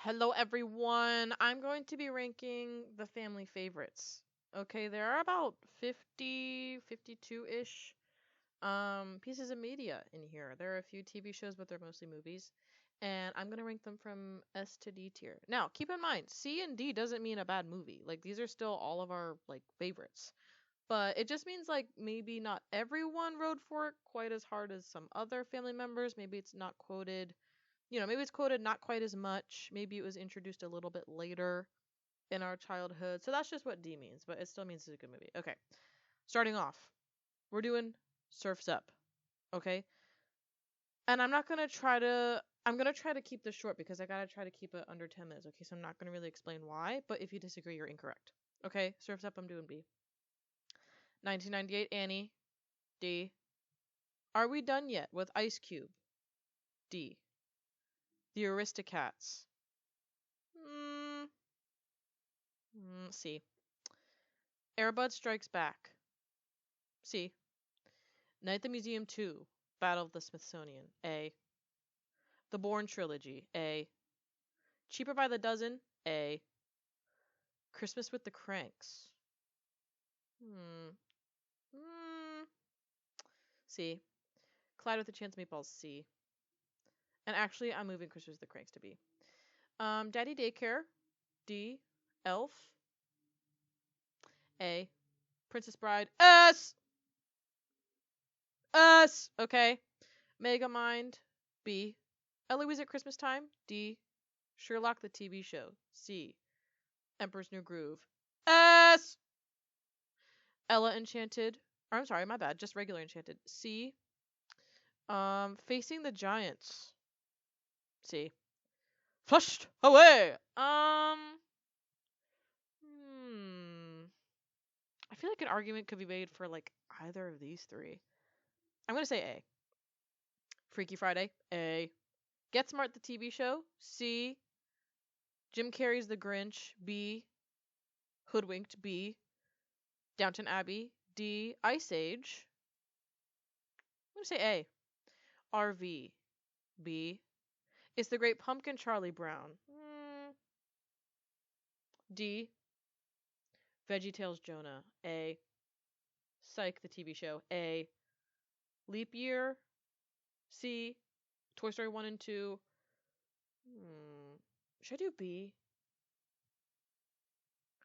Hello, everyone. I'm going to be ranking the family favorites. Okay, there are about 50, 52-ish pieces of media in here. There are a few TV shows, but they're mostly movies. And I'm going to rank them from S to D tier. Now, keep in mind, C and D doesn't mean a bad movie. Like, these are still all of our, like, favorites. But it just means, like, maybe not everyone rode for it quite as hard as some other family members. Maybe it's not quoted, maybe it's quoted not quite as much. Maybe it was introduced a little bit later in our childhood. So that's just what D means, but it still means it's a good movie. Okay. Starting off, we're doing Surf's Up. Okay. And I'm going to try to keep this short because I got to try to keep it under 10 minutes. Okay. So I'm not going to really explain why, but if you disagree, you're incorrect. Okay. Surf's Up, I'm doing B. 1998 Annie. D. Are We Done Yet with Ice Cube? D. The Aristocats. Mm, C. Airbud Strikes Back. C. Night at the Museum 2. Battle of the Smithsonian. A. The Bourne Trilogy. A. Cheaper by the Dozen. A. Christmas with the Cranks. Hmm. Hmm. C. Clyde with a Chance of Meatballs. C. And actually, I'm moving Christmas with the Cranks to B. Daddy Daycare. D. Elf. A. Princess Bride. S. S. Okay. Megamind. B. Eloise at Christmas Time. D. Sherlock the TV show. C. Emperor's New Groove. S. Ella Enchanted. Or I'm sorry, my bad. Just regular Enchanted. C. Facing the Giants. C. Flushed away. I feel like an argument could be made for like either of these three. I'm gonna say A. Freaky Friday. A. Get Smart the TV show. C. Jim Carrey's The Grinch. B. Hoodwinked. B. Downton Abbey. D. Ice Age. I'm gonna say A. RV. B. It's the Great Pumpkin, Charlie Brown. D. VeggieTales, Jonah. A. Psych the TV show. A. Leap Year. C. Toy Story 1 and 2. Should I do B?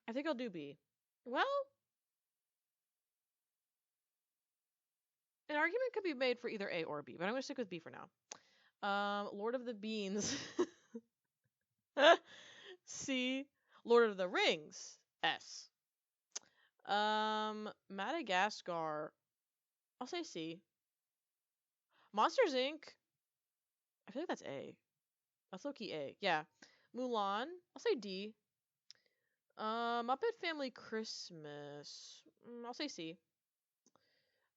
I think I'll do B. Well, an argument could be made for either A or B, but I'm gonna stick with B for now. Lord of the Beans. C. Lord of the Rings. S. Madagascar. I'll say C. Monsters Inc. I feel like that's A. That's low-key A. Yeah. Mulan. I'll say D. Muppet Family Christmas. I'll say C.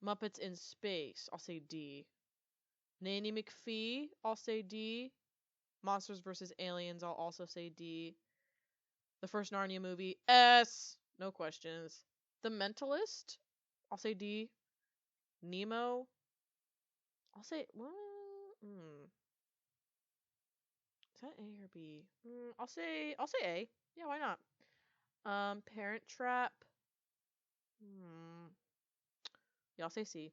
Muppets in Space. I'll say D. Nanny McPhee. I'll say D. Monsters vs. Aliens. I'll also say D. The first Narnia movie. S. No questions. The Mentalist. I'll say D. Nemo. I'll say. Well, is that A or B? I'll say A. Yeah, why not? Parent Trap. Yeah, I'll say C.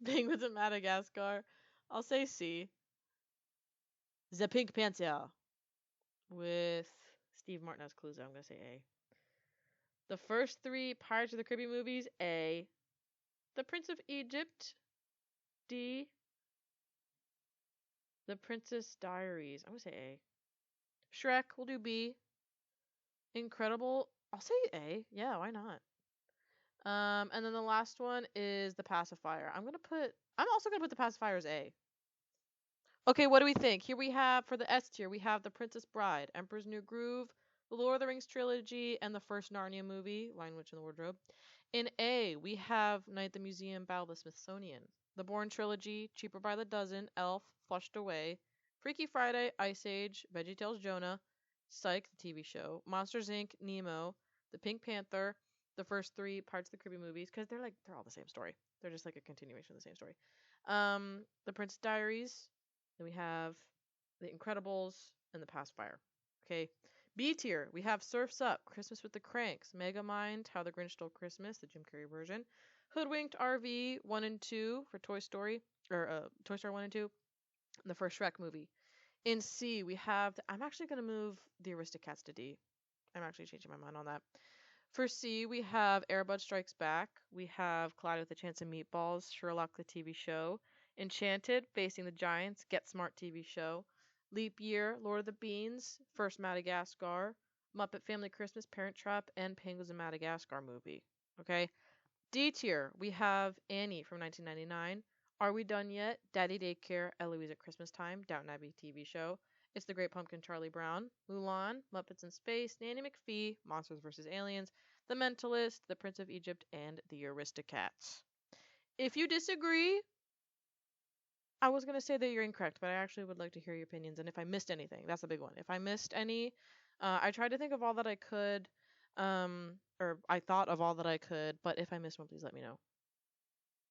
Penguins of Madagascar. I'll say C. The Pink Panther with Steve Martin as Clouseau. I'm gonna say A. The first three Pirates of the Caribbean movies. A. The Prince of Egypt. D. The Princess Diaries. I'm gonna say A. Shrek. We'll do B. Incredible. I'll say A. Yeah, why not? And then the last one is The Pacifier. I'm also gonna put The Pacifier as A. Okay, what do we think? Here we have, for the S tier, we have The Princess Bride, Emperor's New Groove, The Lord of the Rings trilogy, and the first Narnia movie, Lion, Witch, and the Wardrobe. In A, we have Night at the Museum, Battle of the Smithsonian, The Bourne trilogy, Cheaper by the Dozen, Elf, Flushed Away, Freaky Friday, Ice Age, VeggieTales, Jonah, Psych, the TV show, Monsters Inc., Nemo, The Pink Panther, the first three Pirates of the Caribbean movies, because they're all the same story. They're just like a continuation of the same story. The Prince Diaries. Then we have The Incredibles, and The Pacifier. Okay. B tier, we have Surf's Up, Christmas with the Cranks, Megamind, How the Grinch Stole Christmas, the Jim Carrey version, Hoodwinked RV 1 and 2 for Toy Story, or Toy Story 1 and 2, and the first Shrek movie. In C, we have, I'm actually going to move the Aristocats to D. I'm actually changing my mind on that. For C, we have Airbud Strikes Back. We have Cloudy with a Chance of Meatballs, Sherlock the TV show, Enchanted, Facing the Giants, Get Smart TV show, Leap Year, Lord of the Beans, First Madagascar, Muppet Family Christmas, Parent Trap, and Penguins of Madagascar movie. Okay. D tier, we have Annie from 1999. Are We Done Yet? Daddy Daycare, Eloise at Christmas Time, Downton Abbey TV show. It's the Great Pumpkin, Charlie Brown. Mulan, Muppets in Space, Nanny McPhee, Monsters vs. Aliens, The Mentalist, The Prince of Egypt, and The Aristocats. If you disagree, I was going to say that you're incorrect, but I actually would like to hear your opinions and if I missed anything. That's a big one. If I missed any, I tried to think of all that I could, or I thought of all that I could, but if I missed one, please let me know.